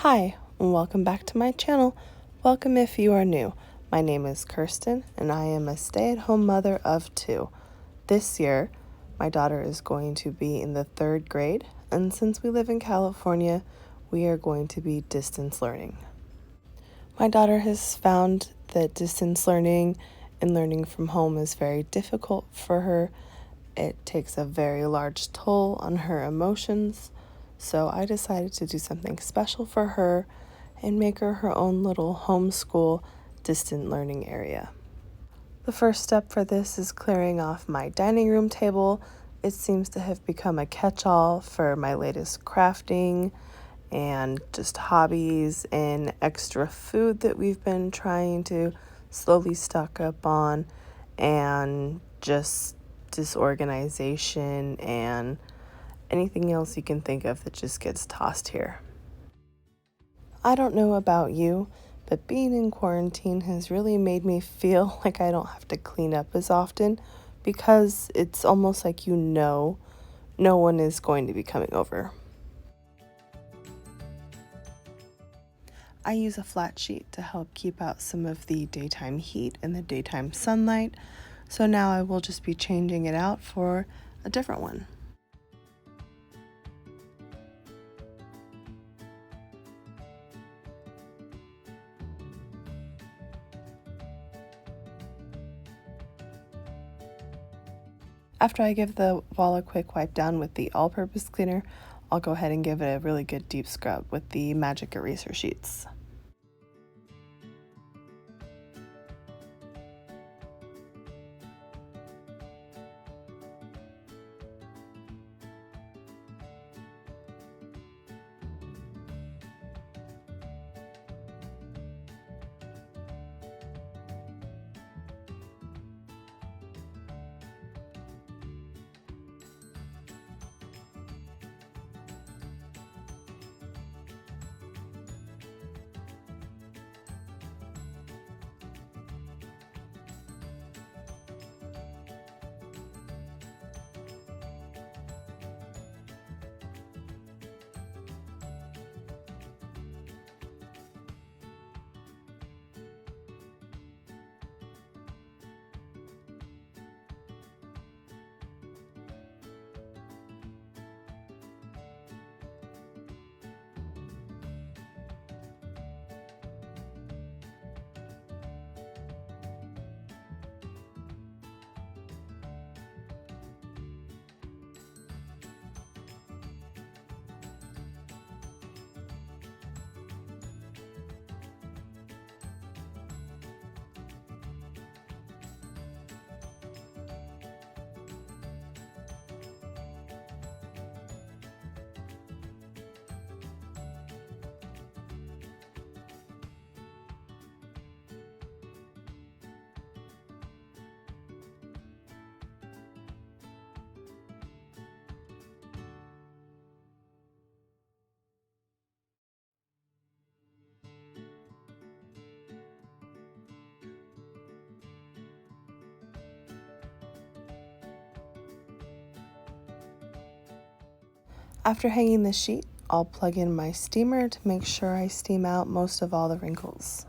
Hi, and welcome back to my channel. Welcome if you are new. My name is Kirsten, and I am a stay-at-home mother of two. This year, my daughter is going to be in the 3rd grade, and since we live in California, we are going to be distance learning. My daughter has found that distance learning and learning from home is very difficult for her. It takes a very large toll on her emotions. So I decided to do something special for her and make her her own little homeschool distant learning area. The first step for this is clearing off my dining room table. It seems to have become a catch-all for my latest crafting and just hobbies and extra food that we've been trying to slowly stock up on, and just disorganization and anything else you can think of that just gets tossed here. I don't know about you, but being in quarantine has really made me feel like I don't have to clean up as often, because it's almost like no one is going to be coming over. I use a flat sheet to help keep out some of the daytime heat and the daytime sunlight, so now I will just be changing it out for a different one. After I give the wall a quick wipe down with the all-purpose cleaner, I'll go ahead and give it a really good deep scrub with the magic eraser sheets. After hanging the sheet, I'll plug in my steamer to make sure I steam out most of all the wrinkles.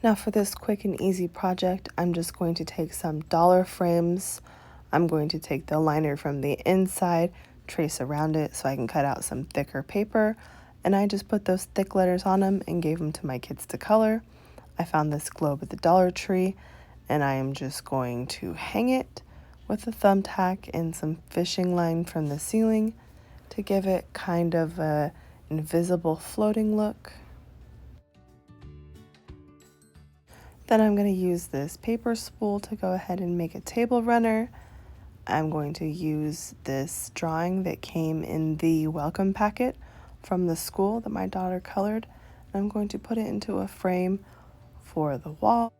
Now for this quick and easy project, I'm just going to take some dollar frames. I'm going to take the liner from the inside, trace around it so I can cut out some thicker paper, and I just put those thick letters on them and gave them to my kids to color. I found this globe at the Dollar Tree, and I am just going to hang it with a thumbtack and some fishing line from the ceiling to give it kind of a invisible floating look. Then I'm going to use this paper spool to go ahead and make a table runner. I'm going to use this drawing that came in the welcome packet from the school that my daughter colored. I'm going to put it into a frame for the wall.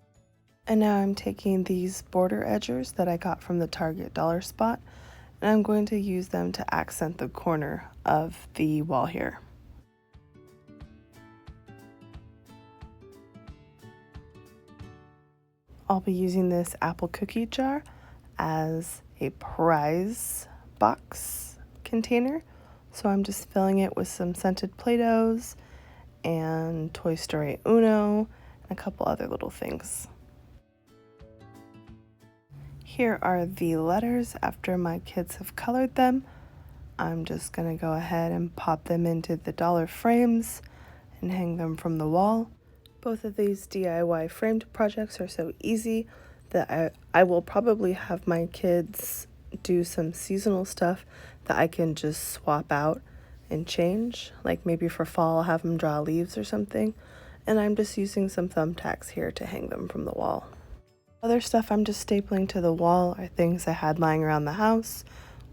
And now I'm taking these border edgers that I got from the Target dollar spot, and I'm going to use them to accent the corner of the wall here. I'll be using this apple cookie jar as a prize box container. So I'm just filling it with some scented Play-Dohs and Toy Story Uno and a couple other little things. Here are the letters after my kids have colored them. I'm just gonna go ahead and pop them into the dollar frames and hang them from the wall. Both of these DIY framed projects are so easy that I will probably have my kids do some seasonal stuff that I can just swap out and change. Like maybe for fall, I'll have them draw leaves or something. And I'm just using some thumbtacks here to hang them from the wall. Other stuff I'm just stapling to the wall are things I had lying around the house,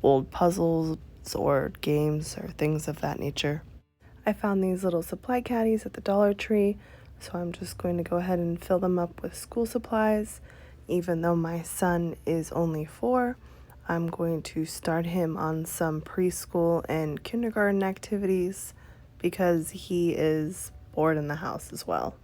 old puzzles or games or things of that nature. I found these little supply caddies at the Dollar Tree, so I'm just going to go ahead and fill them up with school supplies. Even though my son is only 4, I'm going to start him on some preschool and kindergarten activities because he is bored in the house as well.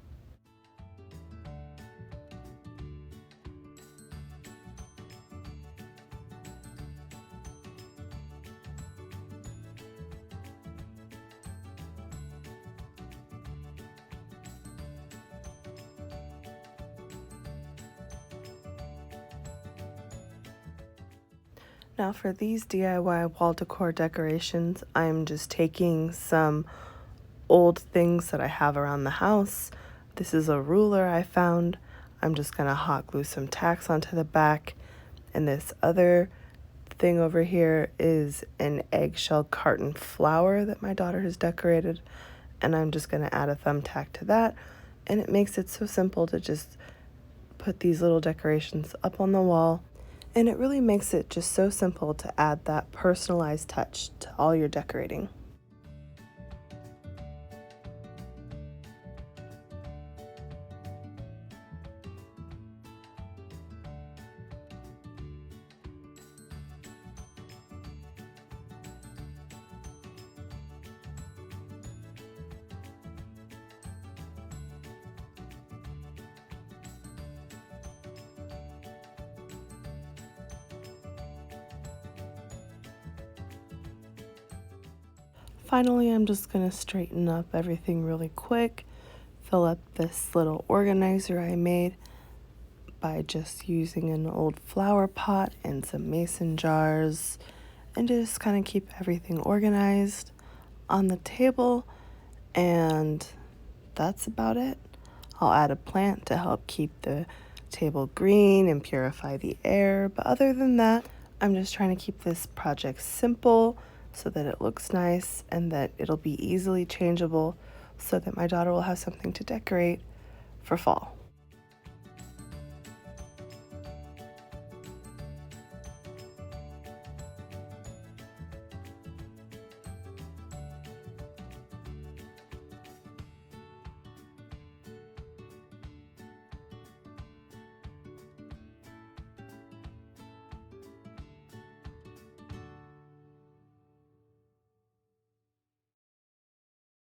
Now for these DIY wall decor decorations, I'm just taking some old things that I have around the house. This is a ruler I found. I'm just gonna hot glue some tacks onto the back. And this other thing over here is an eggshell carton flower that my daughter has decorated. And I'm just gonna add a thumbtack to that. And it makes it so simple to just put these little decorations up on the wall. And it really makes it just so simple to add that personalized touch to all your decorating. Finally, I'm just going to straighten up everything really quick, fill up this little organizer I made by just using an old flower pot and some mason jars, and just kind of keep everything organized on the table, and that's about it. I'll add a plant to help keep the table green and purify the air, but other than that, I'm just trying to keep this project simple so that it looks nice and that it'll be easily changeable so that my daughter will have something to decorate for fall.